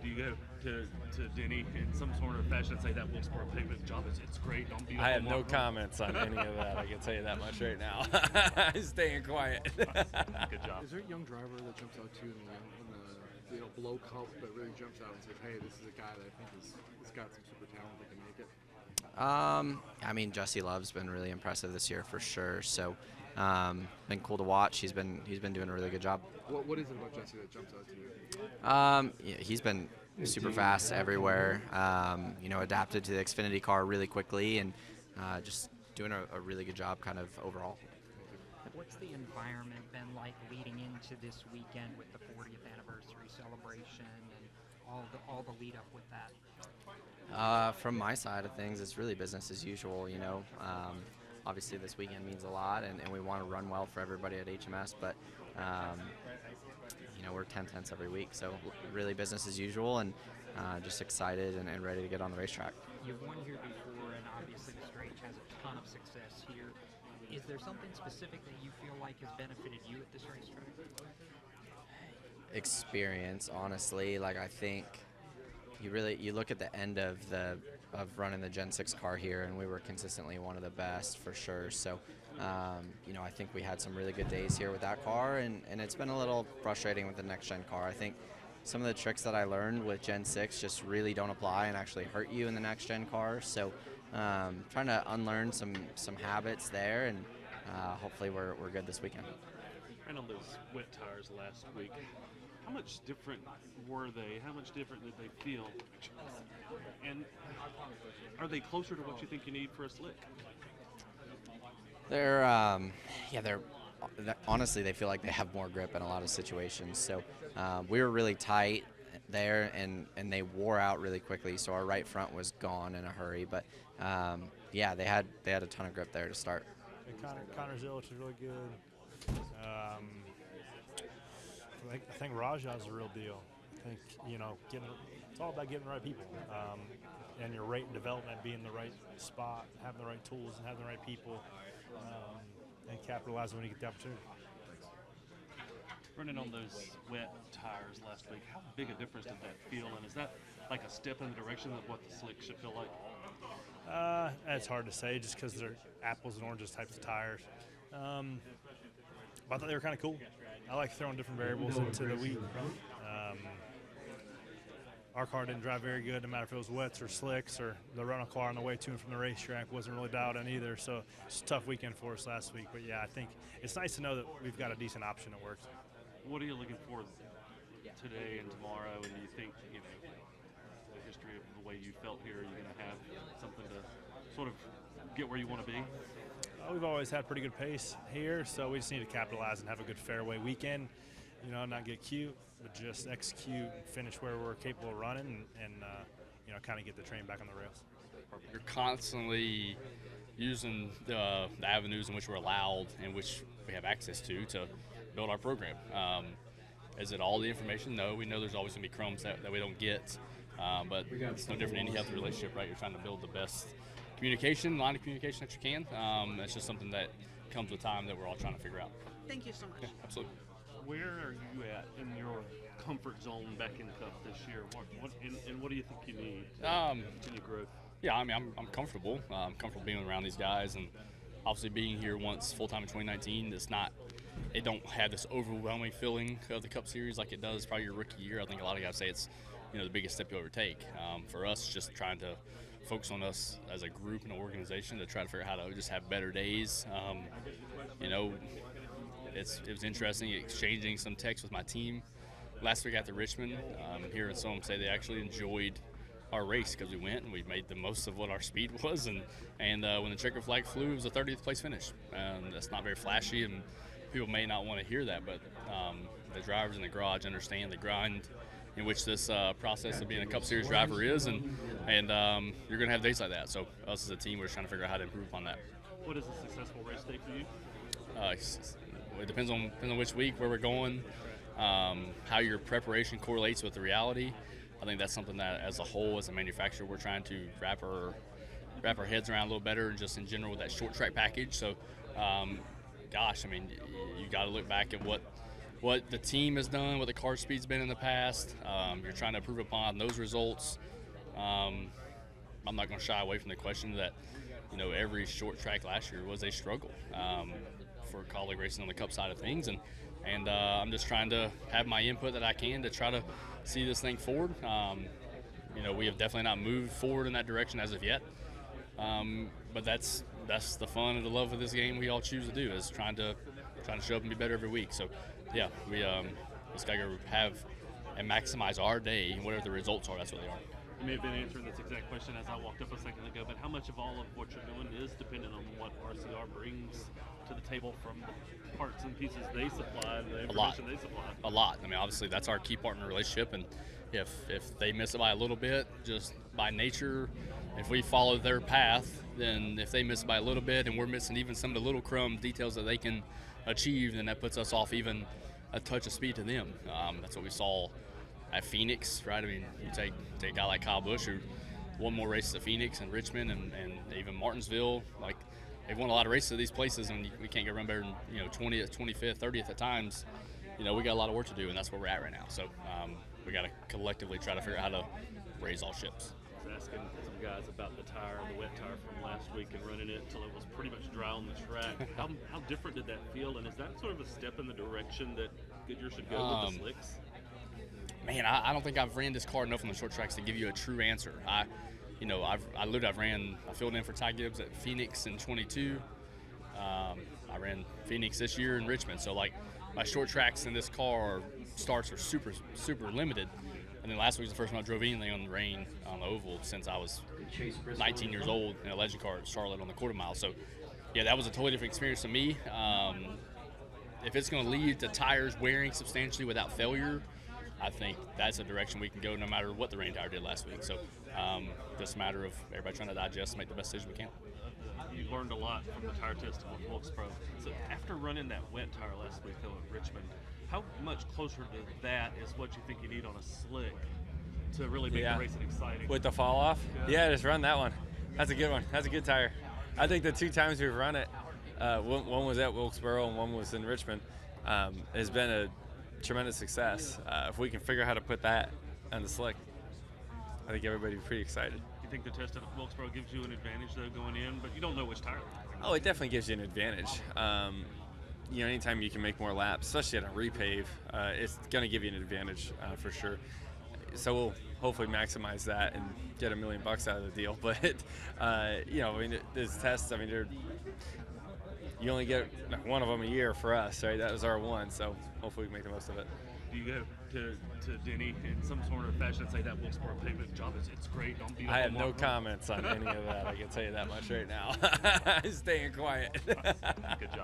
Do you go to Denny in some sort of fashion and say that Wilkesboro pavement job it's great? Don't be. I have no comments on any of that. I can tell you that much right now. I'm staying quiet. Good job. Is there a young driver that jumps out to you in the below cup that really jumps out and says, hey, this is a guy that I think has got some super talent that can make it? I mean, Jesse Love's been really impressive this year for sure. So, been cool to watch. He's been doing a really good job. What is it about Jesse that jumps out to you? Yeah, he's been super fast everywhere. Adapted to the Xfinity car really quickly, and just doing a really good job, kind of overall. What's the environment been like leading into this weekend with the 40th anniversary celebration and all the lead up with that? From my side of things, it's really business as usual. Obviously this weekend means a lot, and we want to run well for everybody at HMS, but we're 10/10 every week, so really business as usual, and just excited and ready to get on the racetrack. You've won here before, and obviously the Strait has a ton of success here. Is there something specific that you feel like has benefited you at this racetrack? Experience, honestly. Like, I think you look at the end of running the Gen 6 car here, and we were consistently one of the best for sure. So, I think we had some really good days here with that car, and it's been a little frustrating with the next gen car. I think some of the tricks that I learned with Gen 6 just really don't apply and actually hurt you in the next gen car. So, trying to unlearn some habits there, and hopefully we're good this weekend. Ran on those wet tires last week. How much different were they? How much different did they feel? And are they closer to what you think you need for a slick? They're honestly, they feel like they have more grip in a lot of situations. So we were really tight there, and they wore out really quickly. So our right front was gone in a hurry. But they had a ton of grip there to start. Connor Zillich is really good. I think Raja's a real deal. I think, it's all about getting the right people. And your rate and development, being in the right spot, having the right tools, and having the right people, and capitalizing when you get the opportunity. Running on those wet tires last week, how big a difference did that feel? And is that like a step in the direction of what the slick should feel like? It's hard to say just because they're apples and oranges types of tires. But I thought they were kind of cool. I like throwing different variables into the week. Our car didn't drive very good, no matter if it was wets or slicks, or the rental car on the way to and from the racetrack wasn't really dialed in either. So it's a tough weekend for us last week. But yeah, I think it's nice to know that we've got a decent option that works. What are you looking for today and tomorrow? And do you think, the history of the way you felt here, are you going to have something to sort of get where you want to be? We've always had pretty good pace here, so we just need to capitalize and have a good fairway weekend. Not get cute, but just execute and finish where we're capable of running, and kind of get the train back on the rails. You're constantly using the avenues in which we're allowed and which we have access to build our program. Is it all the information? No. We know there's always going to be crumbs that we don't get, but it's no different in any healthy relationship, right? You're trying to build the best line of communication that you can. It's just something that comes with time that we're all trying to figure out. Thank you so much. Yeah, absolutely. Where are you at in your comfort zone back in the Cup this year? What do you think you need to continue growth? Yeah, I mean, I'm comfortable. I'm comfortable being around these guys, and obviously being here once full-time in 2019, it don't have this overwhelming feeling of the Cup Series like it does probably your rookie year. I think a lot of guys say it's, the biggest step you'll ever take. For us, just trying to focus on us as a group and an organization to try to figure out how to just have better days. It was interesting exchanging some texts with my team last week after Richmond, hearing some say they actually enjoyed our race because we went and we made the most of what our speed was, and when the checker flag flew, it was a 30th place finish. That's not very flashy, and people may not want to hear that, but the drivers in the garage understand the grind in which this process of being a Cup Series driver is, and you're going to have days like that. So us as a team, we're just trying to figure out how to improve upon that. What is a successful race day for you? It depends on which week, where we're going, how your preparation correlates with the reality. I think that's something that, as a whole, as a manufacturer, we're trying to wrap our heads around a little better, and just in general with that short track package. So, you got to look back at what what the team has done, what the car speed's been in the past. You're trying to improve upon those results. I'm not going to shy away from the question that, every short track last year was a struggle for Kaulig racing on the Cup side of things, and I'm just trying to have my input that I can to try to see this thing forward. We have definitely not moved forward in that direction as of yet, but that's the fun and the love of this game. We all choose to do is trying to show up and be better every week. So yeah, we just gotta go have and maximize our day, and whatever the results are, that's what they are. You may have been answering this exact question as I walked up a second ago, but how much of all of what you're doing is dependent on what RCR brings to the table from the parts and pieces they supply and the information they supply? A lot. I mean, obviously, that's our key partner relationship, and if they miss it by a little bit, just by nature, if we follow their path, then if they miss it by a little bit and we're missing even some of the little crumb details that they can achieve, then that puts us off even a touch of speed to them. That's what we saw at Phoenix, right? I mean, you take a guy like Kyle Busch, who won more races at Phoenix and Richmond and even Martinsville. Like, they've won a lot of races at these places, and we can't get run better than 20th, 25th, 30th at times. We got a lot of work to do, and that's where we're at right now. So we got to collectively try to figure out how to raise all ships. I was asking some guys about the tire, the wet tire from last week, and running it until it was pretty much dry on the track. How different did that feel, and is that sort of a step in the direction that Goodyear should go with the slicks? Man, I don't think I've ran this car enough on the short tracks to give you a true answer. I filled in for Ty Gibbs at Phoenix in 22. I ran Phoenix this year in Richmond. So, like, my short tracks in this car starts are super, super limited. And then last week was the first time I drove anything on the rain on the oval since I was 19 years old in a legend car at Charlotte on the quarter mile. So, yeah, that was a totally different experience to me. If it's going to lead to tires wearing substantially without failure, I think that's a direction we can go no matter what the rain tire did last week. So just a matter of everybody trying to digest and make the best decision we can. You learned a lot from the tire test with Wilkesboro. So after running that wet tire last week, though, at Richmond, how much closer to that is what you think you need on a slick to really make the racing exciting? With the fall off? Yeah, just run that one. That's a good one. That's a good tire. I think the two times we've run it, one was at Wilkesboro and one was in Richmond, has been a tremendous success. If we can figure out how to put that on the slick, I think everybody will be pretty excited. You think the test at Wilkesboro gives you an advantage, though, going in, but you don't know which tire? Oh, it definitely gives you an advantage. Anytime you can make more laps, especially at a repave, it's going to give you an advantage for sure. So we'll hopefully maximize that and get $1 million out of the deal. But these tests, you only get one of them a year for us, right? That was our one, so hopefully we can make the most of it. Do you go to Denny in some sort of fashion and say that Wilkesboro pavement job it's great? Don't beat up I have on no Mark. comments on any of that. I can tell you that much right now. I'm staying quiet. Good job.